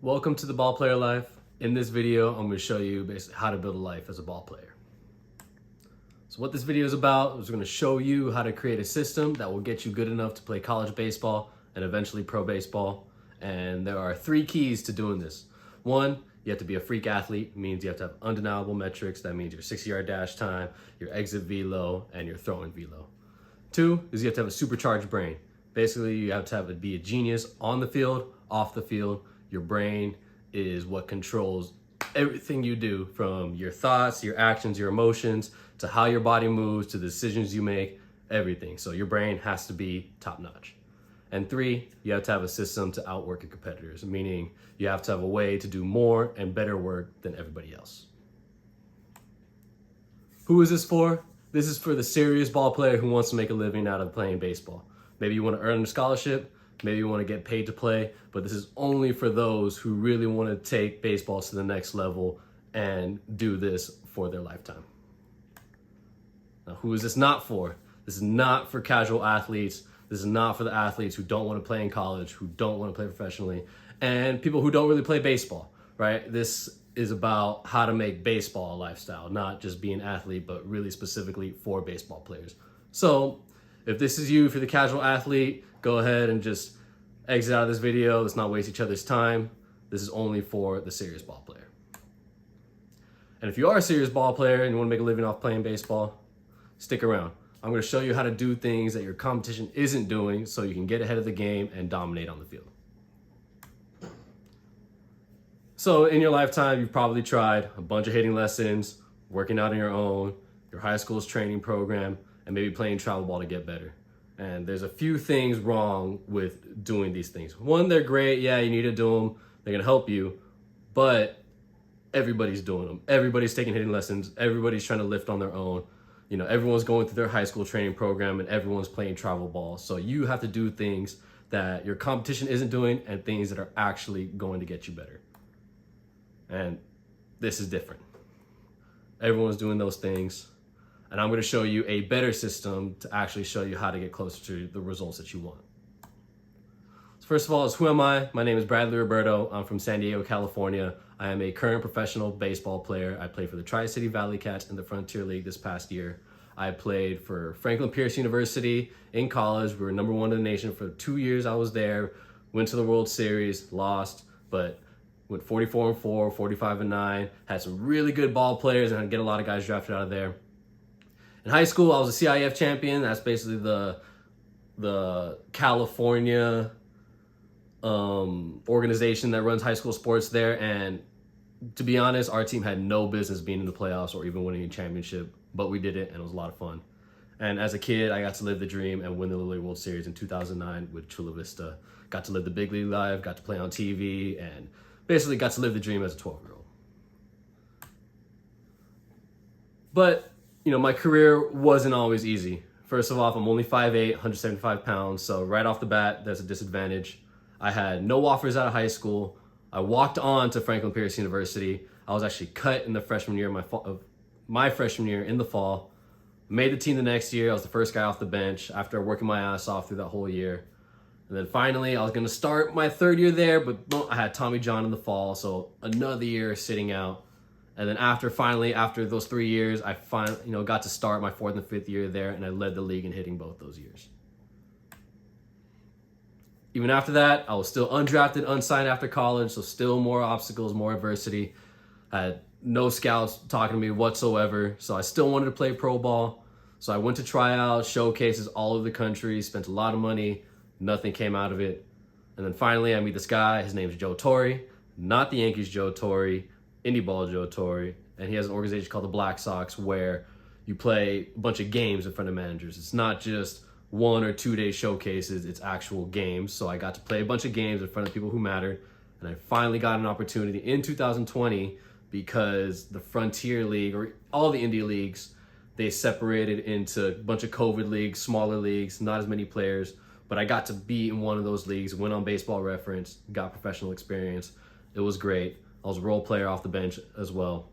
Welcome to the Ballplayer Life. In this video, I'm going to show you basically how to build a life as a ball player. So what this video is about is going to show you how to create a system that will get you good enough to play college baseball and eventually pro baseball. And there are 3 keys to doing this. 1, you have to be a freak athlete. It means you have to have undeniable metrics. That means your 60-yard dash time, your exit velo, and your throwing velo. 2 is you have to have a supercharged brain. Basically, you have to be a genius on the field, off the field. Your brain is what controls everything you do, from your thoughts, your actions, your emotions, to how your body moves, to the decisions you make, everything. So your brain has to be top notch. And 3, you have to have a system to outwork your competitors, meaning you have to have a way to do more and better work than everybody else. Who is this for? This is for the serious ball player who wants to make a living out of playing baseball. Maybe you want to earn a scholarship, maybe you want to get paid to play, but this is only for those who really want to take baseball to the next level and do this for their lifetime. Now, who is this not for? This is not for casual athletes. This is not for the athletes who don't want to play in college, who don't want to play professionally, and people who don't really play baseball, right? This is about how to make baseball a lifestyle, not just be an athlete, but really specifically for baseball players. So if this is you, for the casual athlete, go ahead and just exit out of this video. Let's not waste each other's time. This is only for the serious ball player. And if you are a serious ball player and you want to make a living off playing baseball, stick around. I'm going to show you how to do things that your competition isn't doing so you can get ahead of the game and dominate on the field. So in your lifetime, you've probably tried a bunch of hitting lessons, working out on your own, your high school's training program, and maybe playing travel ball to get better. And there's a few things wrong with doing these things. 1, they're great. Yeah, you need to do them. They're going to help you. But everybody's doing them. Everybody's taking hitting lessons. Everybody's trying to lift on their own. You know, everyone's going through their high school training program and everyone's playing travel ball. So you have to do things that your competition isn't doing and things that are actually going to get you better. And this is different. Everyone's doing those things. And I'm going to show you a better system to actually show you how to get closer to the results that you want. So first of all, who am I? My name is Bradley Roberto. I'm from San Diego, California. I am a current professional baseball player. I played for the Tri-City Valley Cats in the Frontier League this past year. I played for Franklin Pierce University in college. We were number 1 in the nation for 2 years. I was there, went to the World Series, lost, but went 44-4, 45-9, had some really good ball players, and I get a lot of guys drafted out of there. In high school, I was a CIF champion. That's basically the California organization that runs high school sports there. And to be honest, our team had no business being in the playoffs or even winning a championship, but we did it, and it was a lot of fun. And as a kid, I got to live the dream and win the Little League World Series in 2009 with Chula Vista. Got to live the big league life, got to play on TV, and basically got to live the dream as a 12-year-old. But you know, my career wasn't always easy. First of all, I'm only 5'8", 175 pounds, so right off the bat, that's a disadvantage. I had no offers out of high school. I walked on to Franklin Pierce University. I was actually cut in the freshman year, my freshman year in the fall. Made the team the next year. I was the first guy off the bench after working my ass off through that whole year. And then finally, I was going to start my 3rd year there, but I had Tommy John in the fall, so another year sitting out. And then after those 3 years, I finally, got to start my 4th and 5th year there, and I led the league in hitting both those years. Even after that, I was still undrafted, unsigned after college, so still more obstacles, more adversity. I had no scouts talking to me whatsoever, so I still wanted to play pro ball. So I went to tryouts, showcases all over the country, spent a lot of money, nothing came out of it. And then finally, I meet this guy. His name's Joe Torre, not the Yankees Joe Torre, indie ball Joe Torre, and he has an organization called the Black Sox where you play a bunch of games in front of managers. It's not just 1 or 2 day showcases, it's actual games. So I got to play a bunch of games in front of people who mattered, and I finally got an opportunity in 2020 because the Frontier League, or all the indie leagues, they separated into a bunch of COVID leagues, smaller leagues, not as many players, but I got to be in one of those leagues, went on Baseball Reference, got professional experience. It was great. I was a role player off the bench as well.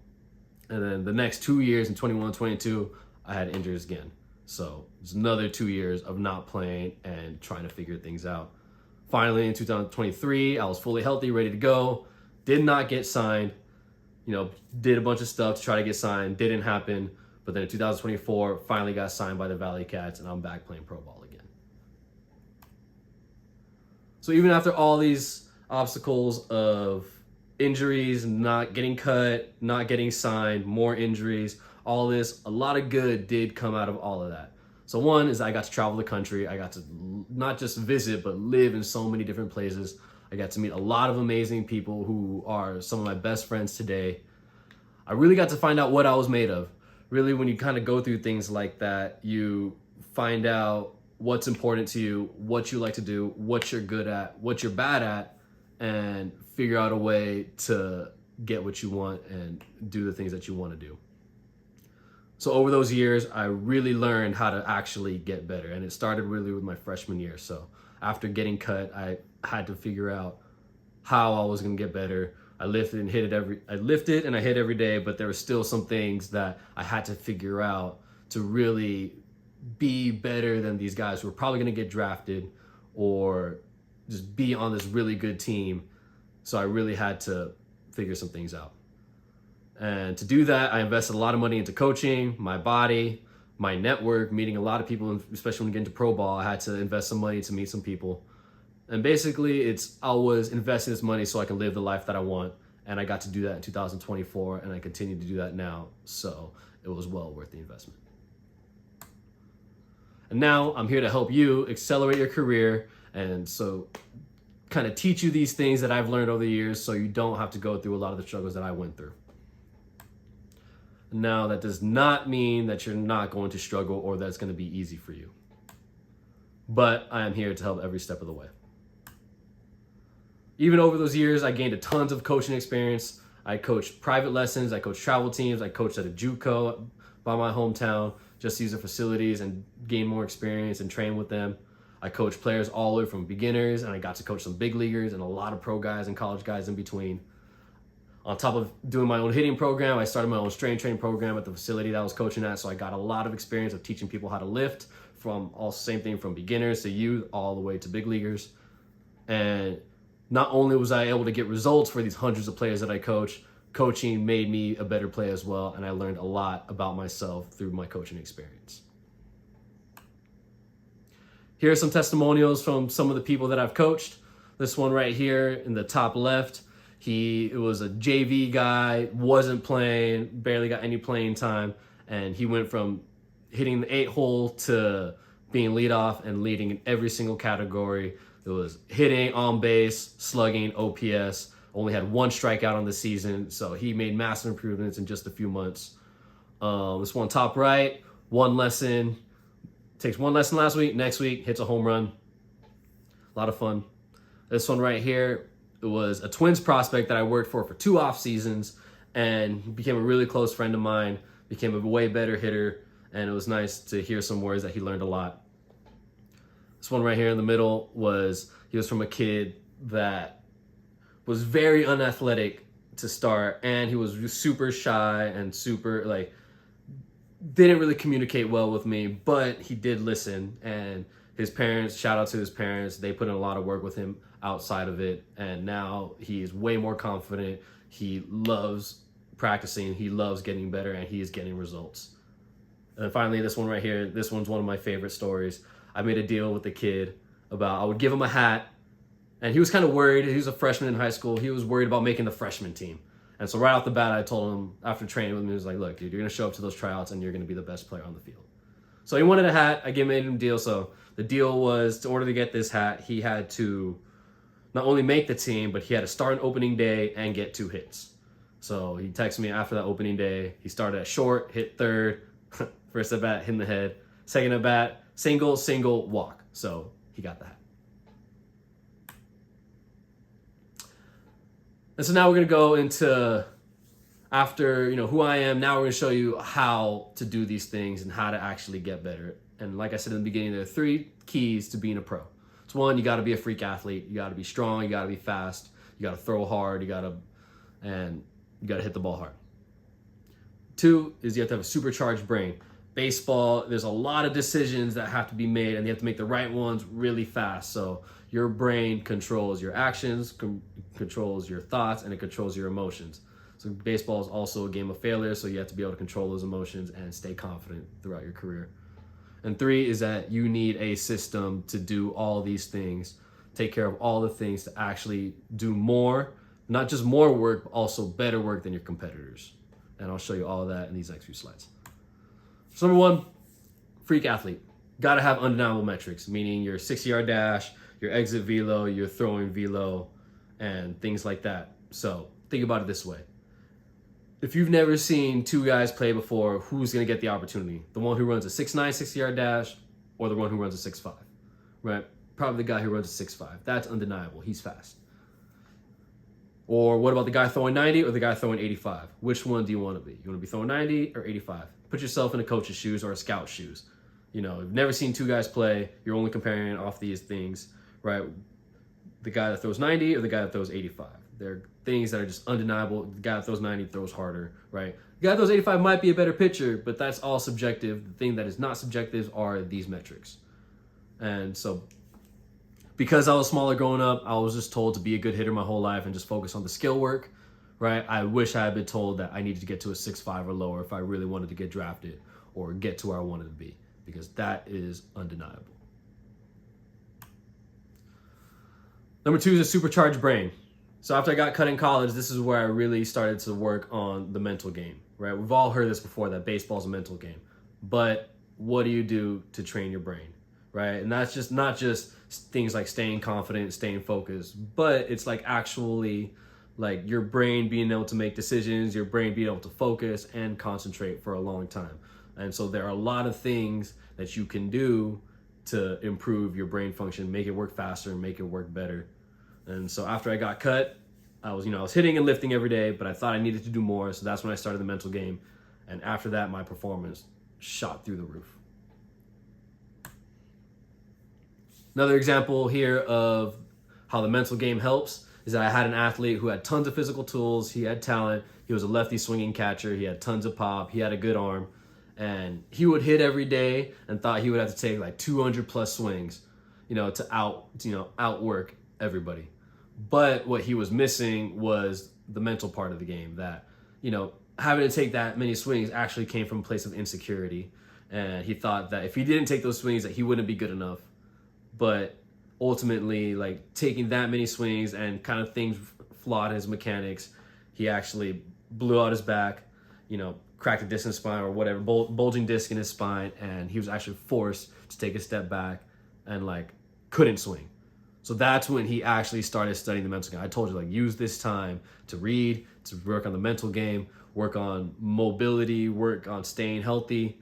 And then the next 2 years in 21, 22, I had injuries again. So it's another 2 years of not playing and trying to figure things out. Finally, in 2023, I was fully healthy, ready to go. Did not get signed. Did a bunch of stuff to try to get signed. Didn't happen. But then in 2024, finally got signed by the Valley Cats, and I'm back playing pro ball again. So even after all these obstacles of injuries, not getting cut, not getting signed, more injuries, all this, a lot of good did come out of all of that. So one is I got to travel the country. I got to not just visit, but live in so many different places. I got to meet a lot of amazing people who are some of my best friends today. I really got to find out what I was made of. Really, when you kind of go through things like that, you find out what's important to you, what you like to do, what you're good at, what you're bad at, and figure out a way to get what you want and do the things that you want to do. So over those years, I really learned how to actually get better. And it started really with my freshman year. So after getting cut, I had to figure out how I was going to get better. I lifted and I hit every day, but there were still some things that I had to figure out to really be better than these guys who were probably going to get drafted or just be on this really good team. So I really had to figure some things out. And to do that, I invested a lot of money into coaching, my body, my network, meeting a lot of people, especially when you get into pro ball. I had to invest some money to meet some people. And basically, I was investing this money so I can live the life that I want. And I got to do that in 2024, and I continue to do that now. So it was well worth the investment. And now I'm here to help you accelerate your career, and so kind of teach you these things that I've learned over the years so you don't have to go through a lot of the struggles that I went through. Now, that does not mean that you're not going to struggle or that it's going to be easy for you. But I am here to help every step of the way. Even over those years, I gained a tons of coaching experience. I coached private lessons, I coached travel teams, I coached at a JUCO by my hometown, just to use the facilities and gain more experience and train with them. I coached players all the way from beginners, and I got to coach some big leaguers and a lot of pro guys and college guys in between. On top of doing my own hitting program, I started my own strength training program at the facility that I was coaching at, so I got a lot of experience of teaching people how to lift, from same thing from beginners to youth all the way to big leaguers. And not only was I able to get results for these hundreds of players that I coach, coaching made me a better player as well, and I learned a lot about myself through my coaching experience. Here are some testimonials from some of the people that I've coached. This one right here in the top left, he was a JV guy, wasn't playing, barely got any playing time, and he went from hitting the 8-hole to being leadoff and leading in every single category. It was hitting, on base, slugging, OPS. Only had one strikeout on the season, so he made massive improvements in just a few months. This one top right, takes one lesson last week, next week hits a home run. A lot of fun. This one right here, it was a Twins prospect that I worked for 2 off seasons, and became a really close friend of mine, became a way better hitter, and it was nice to hear some words that he learned a lot. This one right here in the middle he was from a kid that was very unathletic to start, and he was super shy and super didn't really communicate well with me, but he did listen. And his parents, shout out to his parents, they put in a lot of work with him outside of it, and now he is way more confident. He loves practicing, he loves getting better, and he is getting results. And then finally, this one right here, this one's one of my favorite stories. I made a deal with the kid about I would give him a hat, and he was kind of worried. He was a freshman in high school. He was worried about making the freshman team. And so right off the bat, I told him, after training with him, he was like, look, dude, you're going to show up to those tryouts and you're going to be the best player on the field. So he wanted a hat. I made him a deal. So the deal was, in order to get this hat, he had to not only make the team, but he had to start an opening day and get 2 hits. So he texted me after that opening day. He started at short, hit third, first at bat, hit in the head, second at bat, single, walk. So he got the hat. And so now we're going to go into, after who I am, now we're going to show you how to do these things and how to actually get better. And like I said in the beginning, there are 3 keys to being a pro. It's 1, you got to be a freak athlete. You got to be strong. You got to be fast. You got to throw hard. You got to hit the ball hard. 2 is you have to have a supercharged brain. Baseball, there's a lot of decisions that have to be made, and you have to make the right ones really fast. So your brain controls your actions, controls your thoughts, and it controls your emotions. So baseball is also a game of failure, so you have to be able to control those emotions and stay confident throughout your career. And 3 is that you need a system to do all these things, take care of all the things to actually do more, not just more work, but also better work than your competitors. And I'll show you all of that in these next few slides. So number 1, freak athlete. Got to have undeniable metrics, meaning your 60-yard dash, your exit velo, your throwing velo, and things like that. So think about it this way. If you've never seen 2 guys play before, who's going to get the opportunity? The one who runs a 6'9", 60-yard dash, or the one who runs a 6'5", right? Probably the guy who runs a 6'5". That's undeniable. He's fast. Or what about the guy throwing 90 or the guy throwing 85? Which one do you want to be? You want to be throwing 90 or 85? Put yourself in a coach's shoes or a scout's shoes. You know, you've never seen 2 guys play. You're only comparing off these things, right? The guy that throws 90 or the guy that throws 85. They're things that are just undeniable. The guy that throws 90 throws harder, right? The guy that throws 85 might be a better pitcher, but that's all subjective. The thing that is not subjective are these metrics. And so because I was smaller growing up, I was just told to be a good hitter my whole life and just focus on the skill work, right? I wish I had been told that I needed to get to a 6'5" or lower if I really wanted to get drafted or get to where I wanted to be, because that is undeniable. Number 2 is a supercharged brain. So after I got cut in college, this is where I really started to work on the mental game, right? We've all heard this before, that baseball's a mental game. But what do you do to train your brain, right? And that's just not just things like staying confident, staying focused, but it's like actually like your brain being able to make decisions, your brain being able to focus and concentrate for a long time. And so there are a lot of things that you can do to improve your brain function, make it work faster, make it work better. And so after I got cut, I was hitting and lifting every day, but I thought I needed to do more. So that's when I started the mental game. And after that, my performance shot through the roof. Another example here of how the mental game helps is that I had an athlete who had tons of physical tools. He had talent. He was a lefty swinging catcher. He had tons of pop. He had a good arm. And he would hit every day and thought he would have to take like 200 plus swings, to outwork everybody. But what he was missing was the mental part of the game, that, having to take that many swings actually came from a place of insecurity. And he thought that if he didn't take those swings, that he wouldn't be good enough. But ultimately, like, taking that many swings and kind of things flawed his mechanics, he actually blew out his back, cracked a disc in his spine or whatever, bulging disc in his spine, and he was actually forced to take a step back and couldn't swing. So that's when he actually started studying the mental game. I told you, use this time to read, to work on the mental game, work on mobility, work on staying healthy,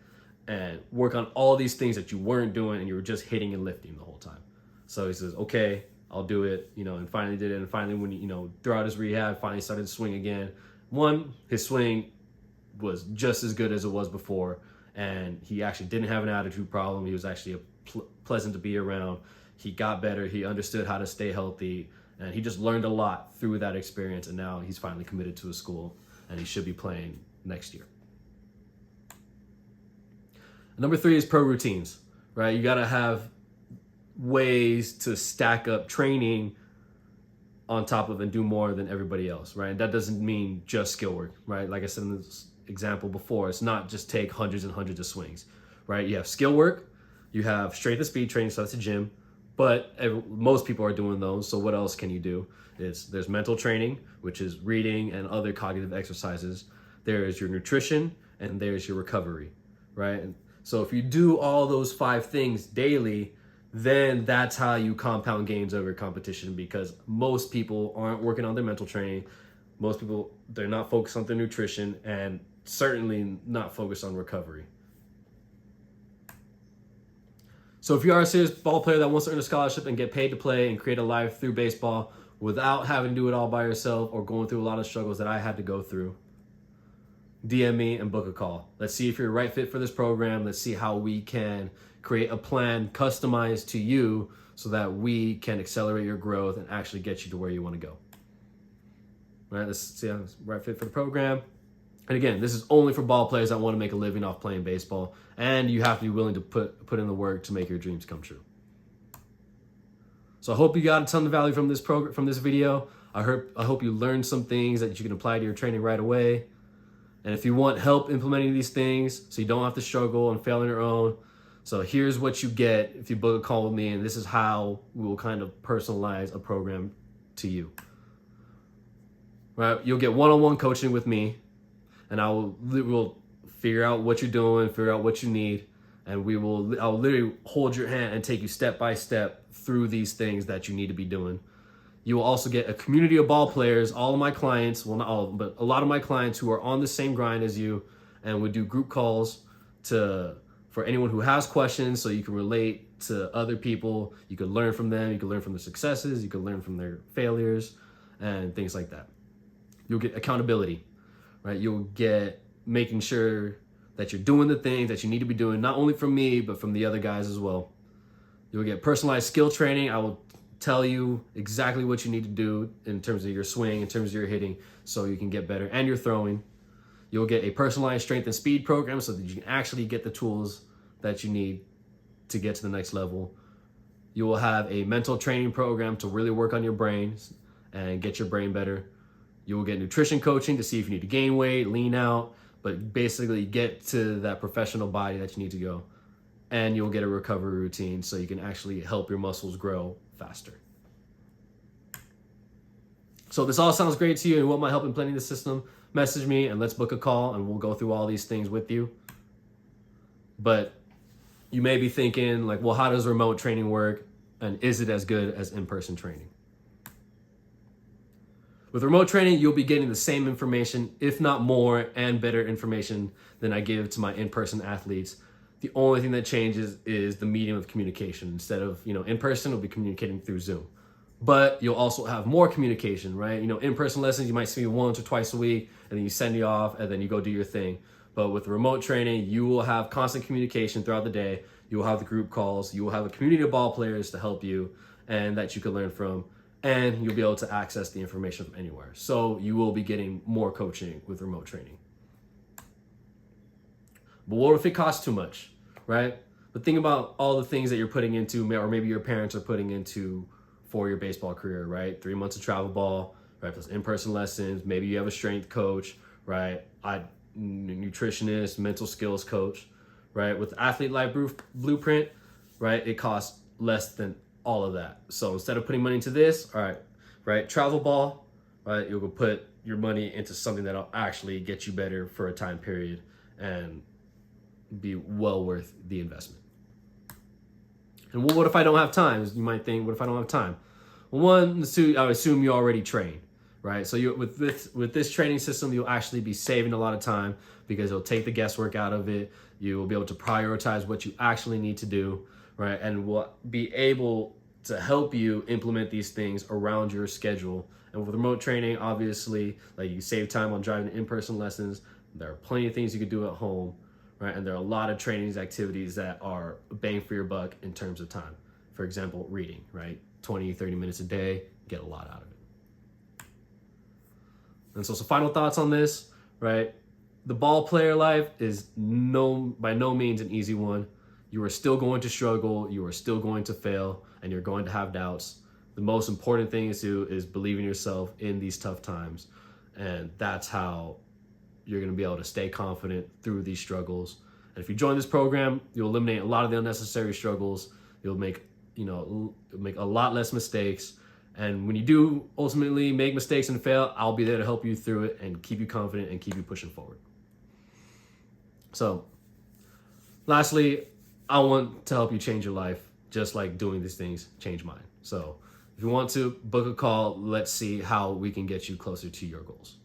and work on all these things that you weren't doing and you were just hitting and lifting the whole time. So he says, okay, I'll do it, and finally did it. And finally, when throughout his rehab, finally started to swing again. His swing was just as good as it was before, and he actually didn't have an attitude problem. He was actually pleasant to be around. He got better. He understood how to stay healthy, and he just learned a lot through that experience. And now he's finally committed to a school, and he should be playing next year. Number 3 is pro routines, right? You got to have ways to stack up training on top of and do more than everybody else, right? And that doesn't mean just skill work, right? Like I said in this example before, it's not just take hundreds and hundreds of swings, right? You have skill work, you have strength and speed training, so that's a gym, but most people are doing those. So what else can you do? There's mental training, which is reading and other cognitive exercises. There's your nutrition, and there's your recovery, right? And so if you do all those 5 things daily, then that's how you compound gains over competition, because most people aren't working on their mental training. Most people, they're not focused on their nutrition, and certainly not focused on recovery. So if you are a serious ball player that wants to earn a scholarship and get paid to play and create a life through baseball without having to do it all by yourself or going through a lot of struggles that I had to go through, DM me and book a call. Let's see if you're a right fit for this program. Let's see how we can create a plan customized to you so that we can accelerate your growth and actually get you to where you want to go. All right, let's see how it's right fit for the program. And again, this is only for ball players that want to make a living off playing baseball, and you have to be willing to put in the work to make your dreams come true. So I hope you got a ton of value from this video. I hope you learned some things that you can apply to your training right away. And if you want help implementing these things so you don't have to struggle and fail on your own, so here's what you get if you book a call with me, and this is how we will kind of personalize a program to you. Right? You'll get one-on-one coaching with me, and we'll figure out what you're doing, figure out what you need, and I'll literally hold your hand and take you step by step through these things that you need to be doing. You will also get a community of ball players, all of my clients, well, not all, but a lot of my clients who are on the same grind as you, and we do group calls for anyone who has questions, so you can relate to other people. You can learn from them, you can learn from their successes, you can learn from their failures, and things like that. You'll get accountability, right? You'll get making sure that you're doing the things that you need to be doing, not only from me, but from the other guys as well. You'll get personalized skill training. I will tell you exactly what you need to do in terms of your swing, in terms of your hitting, so you can get better, and your throwing. You'll get a personalized strength and speed program so that you can actually get the tools that you need to get to the next level. You will have a mental training program to really work on your brains and get your brain better. You will get nutrition coaching to see if you need to gain weight, lean out, but basically get to that professional body that you need to go. And you'll get a recovery routine so you can actually help your muscles grow faster. So this all sounds great to you and want my help in planning the system, message me and let's book a call and we'll go through all these things with you. But you may be thinking like, well, how does remote training work? And is it as good as in-person training? With remote training, you'll be getting the same information, if not more and better information than I give to my in-person athletes. The only thing that changes is the medium of communication. Instead of, in person, we'll be communicating through Zoom. But you'll also have more communication, right? In-person lessons, you might see me once or twice a week, and then you send you off, and then you go do your thing. But with remote training, you will have constant communication throughout the day. You will have the group calls. You will have a community of ball players to help you and that you can learn from. And you'll be able to access the information from anywhere. So you will be getting more coaching with remote training. But what if it costs too much, right? But think about all the things that you're putting into, or maybe your parents are putting into for your baseball career, right? 3 months of travel ball, right? Plus in-person lessons. Maybe you have a strength coach, right? Nutritionist, mental skills coach, right? With Athlete Life Blueprint, right? It costs less than all of that. So instead of putting money into this, all right, travel ball, right? You'll go put your money into something that'll actually get you better for a time period and be well worth the investment. And what if I don't have time? You might think, what if I don't have time? Well, one, I would assume you already train, right? So with this training system, you'll actually be saving a lot of time because it'll take the guesswork out of it. You will be able to prioritize what you actually need to do, right? And will be able to help you implement these things around your schedule. And with remote training, obviously, like you save time on driving to in-person lessons. There are plenty of things you could do at home, right? And there are a lot of trainings activities that are bang for your buck in terms of time. For example, reading, right? 20, 30 minutes a day, get a lot out of it. And so some final thoughts on this, right? The ball player life is by no means an easy one. You are still going to struggle, you are still going to fail, and you're going to have doubts. The most important thing is believe in yourself in these tough times. And that's how you're going to be able to stay confident through these struggles. And if you join this program, you'll eliminate a lot of the unnecessary struggles. You'll make a lot less mistakes. And when you do ultimately make mistakes and fail, I'll be there to help you through it and keep you confident and keep you pushing forward. So, lastly, I want to help you change your life, just like doing these things change mine. So, if you want to book a call, let's see how we can get you closer to your goals.